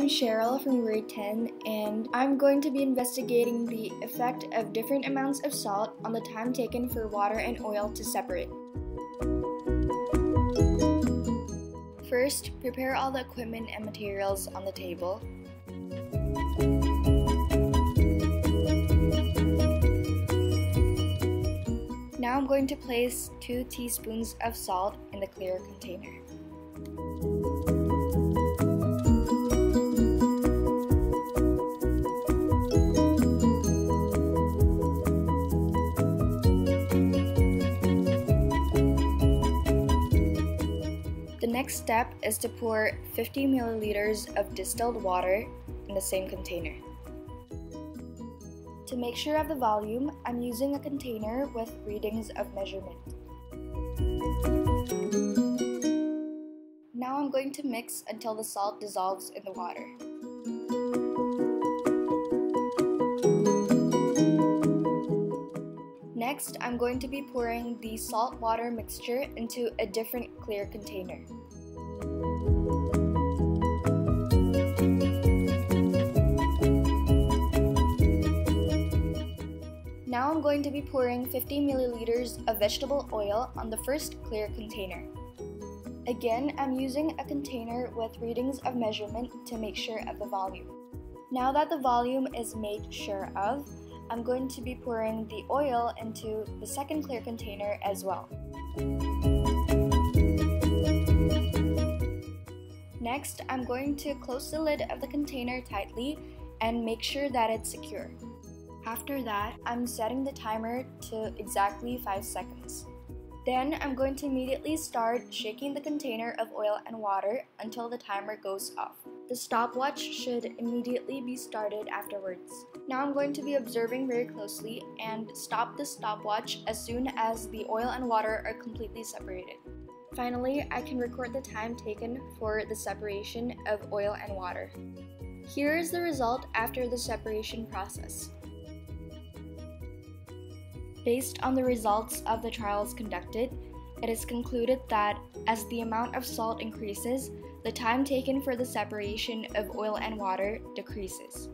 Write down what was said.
I'm Cheryl from grade 10, and I'm going to be investigating the effect of different amounts of salt on the time taken for water and oil to separate. First, prepare all the equipment and materials on the table. Now I'm going to place 2 teaspoons of salt in the clear container. The next step is to pour 50 milliliters of distilled water in the same container. To make sure of the volume, I'm using a container with readings of measurement. Now I'm going to mix until the salt dissolves in the water. Next, I'm going to be pouring the salt water mixture into a different clear container. Now I'm going to be pouring 50 milliliters of vegetable oil on the first clear container. Again, I'm using a container with readings of measurement to make sure of the volume. Now that the volume is made sure of, I'm going to be pouring the oil into the second clear container as well. Next, I'm going to close the lid of the container tightly and make sure that it's secure. After that, I'm setting the timer to exactly 5 seconds. Then I'm going to immediately start shaking the container of oil and water until the timer goes off. The stopwatch should immediately be started afterwards. Now I'm going to be observing very closely and stop the stopwatch as soon as the oil and water are completely separated. Finally, I can record the time taken for the separation of oil and water. Here is the result after the separation process. Based on the results of the trials conducted, it is concluded that as the amount of salt increases, the time taken for the separation of oil and water decreases.